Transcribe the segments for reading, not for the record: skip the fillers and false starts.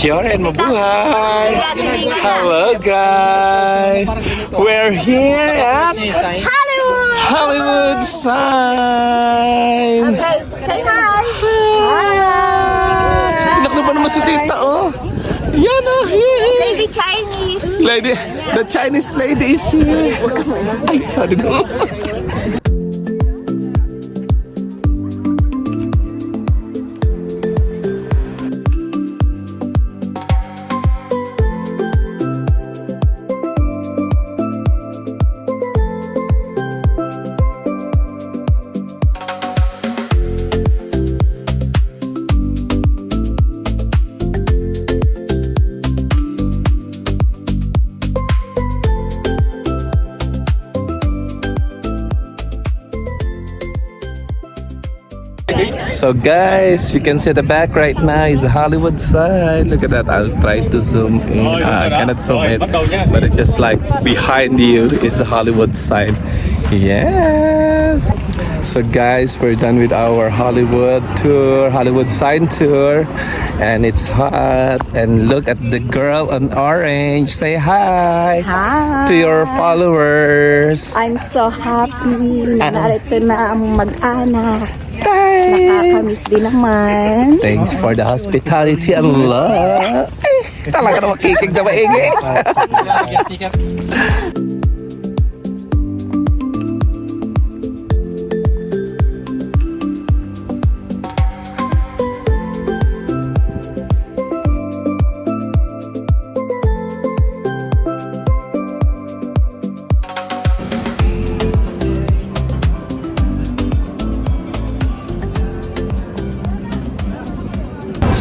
Yore and mabuhay! Hello guys! We're here at Hollywood Sign! Okay, say hi! Tinaklo ba naman si tita, oh? Yan, oh! Lady Chinese! Lady, the Chinese lady is here! Ay, sorry daw. So guys, you can see the back right now is the Hollywood sign. Look at that. I'll try to zoom in. I cannot zoom it, but it's just like behind you is the Hollywood sign. Yes. So guys, we're done with our Hollywood tour, Hollywood sign tour, and it's hot. And look at the girl on orange. Say hi, Hi! to your followers. I'm so happy na narito na ang mag-anak. Thanks. Nakakamiss din naman. Thanks for the hospitality and love. Talaga na makikig na maigi.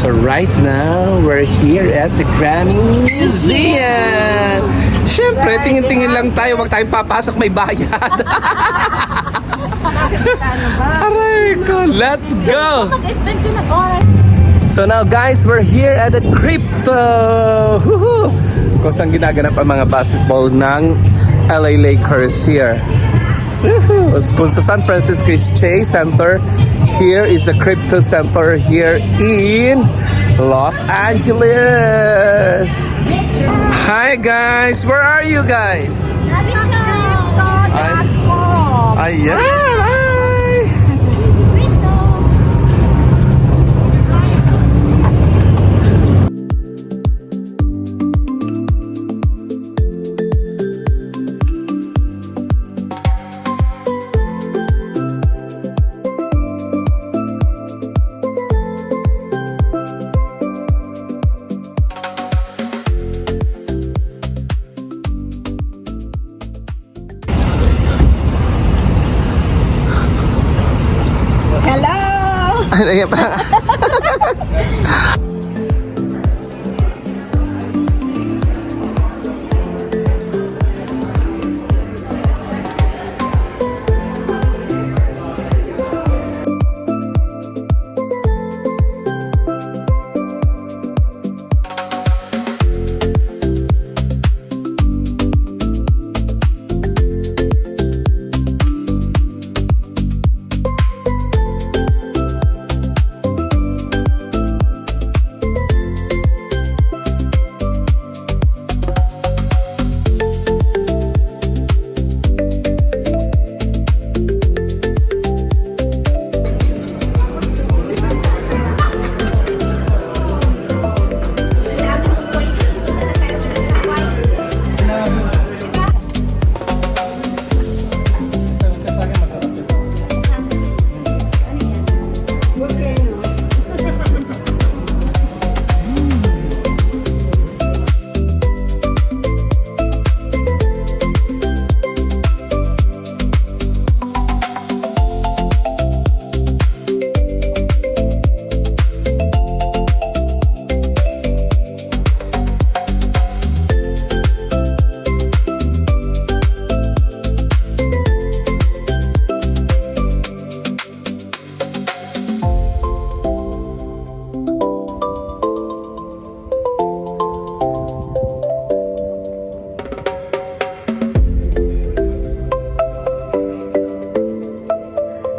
So right now, we're here at the Grammy Museum. Siyempre, tingin-tingin lang tayo. Huwag tayong papasok, may bayad. Aray ko, let's go! Mag-spend ka ng oras. So now guys, we're here at the Crypto. Woohoo! Kung saan ginaganap ang mga basketball ng LA Lakers here. Kung sa San Francisco is Chase Center, here is a Crypto Center here in Los Angeles. Hi guys, where are you guys? Nasa crypto.com. Ayan, hi! Hello! Ano yan pa?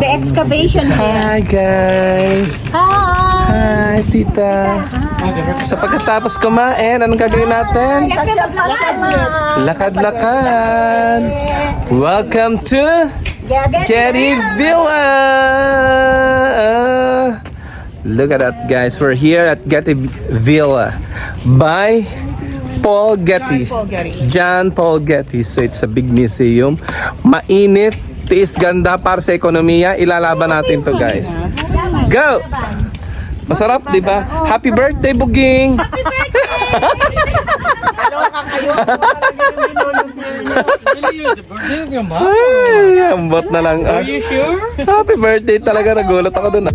The excavation head. Hi guys! Hi! Hi tita! Hi! Sa pagkatapos kumain, anong gagawin natin? Lakad-lakad. Welcome to Getty Villa. Look at that, guys. We're here at Getty Villa by Paul Getty. John Paul Getty. So it's a big museum. Mainit, tiis ganda para sa ekonomiya. Ilalaban natin to, guys. Go! Masarap, di ba? Happy birthday, Buging! Ay, ambot na lang. Are you sure? Happy birthday talaga. Nagulat ako dun.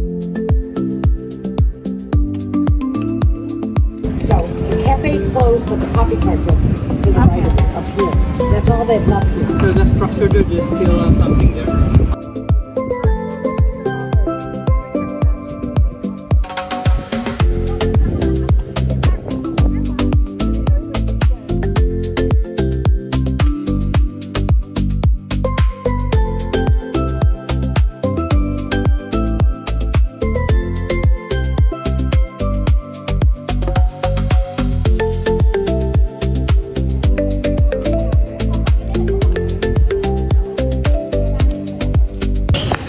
So the cafe closed, but the coffee cart's open to the right of it, up here. That's all they've left here. So the structure dude is still something there.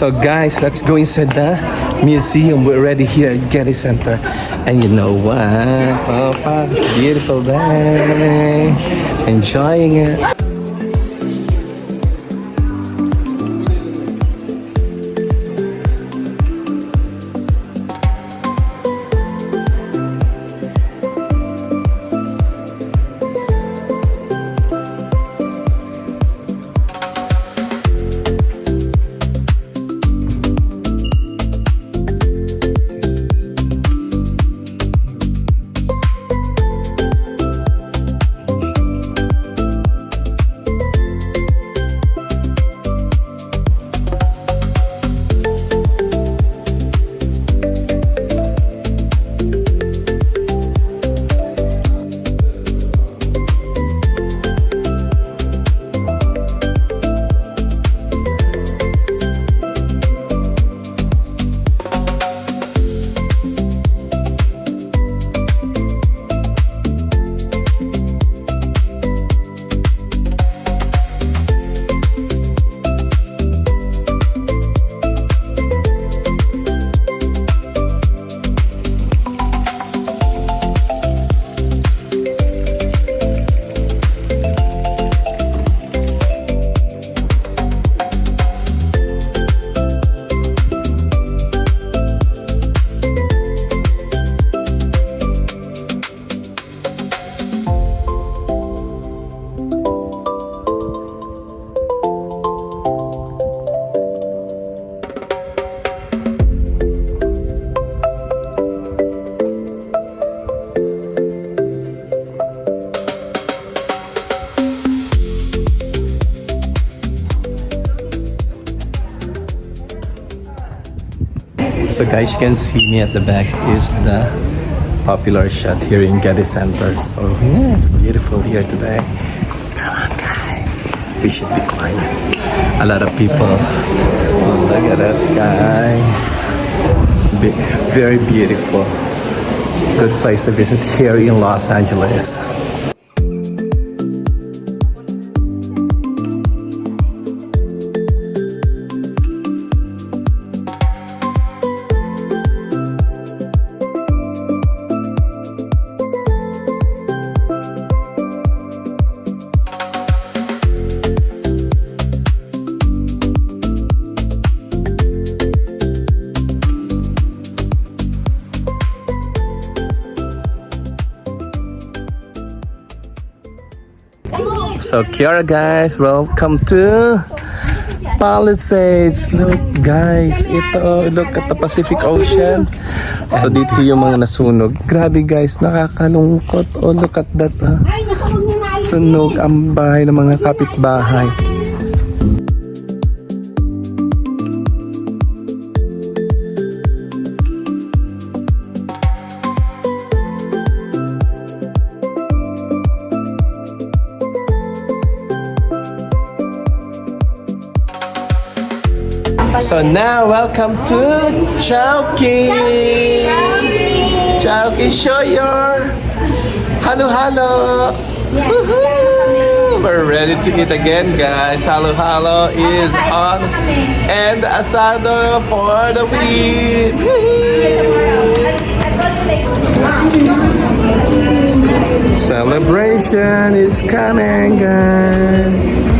So guys, let's go inside the museum. We're already here at Getty Center. And you know what? Papa, it's a beautiful day. Enjoying it. So guys, you can see me at the back is the popular shot here in Getty Center. So yeah, it's beautiful here today. Come on guys, we should be quiet. A lot of people. Oh, look at that guys. Very beautiful. Good place to visit here in Los Angeles. So Kiara guys, welcome to Palisades. Look guys, ito, look at the Pacific Ocean. So dito yung mga nasunog. Grabe guys, nakakalungkot. Oh, look at that. Sunog ang bahay ng mga kapitbahay. So now, welcome to Chowking! Chowky, show your halo-halo. Woohoo! We're ready to eat again, guys. Halo-halo is on. And asado for the win. Celebration is coming, guys.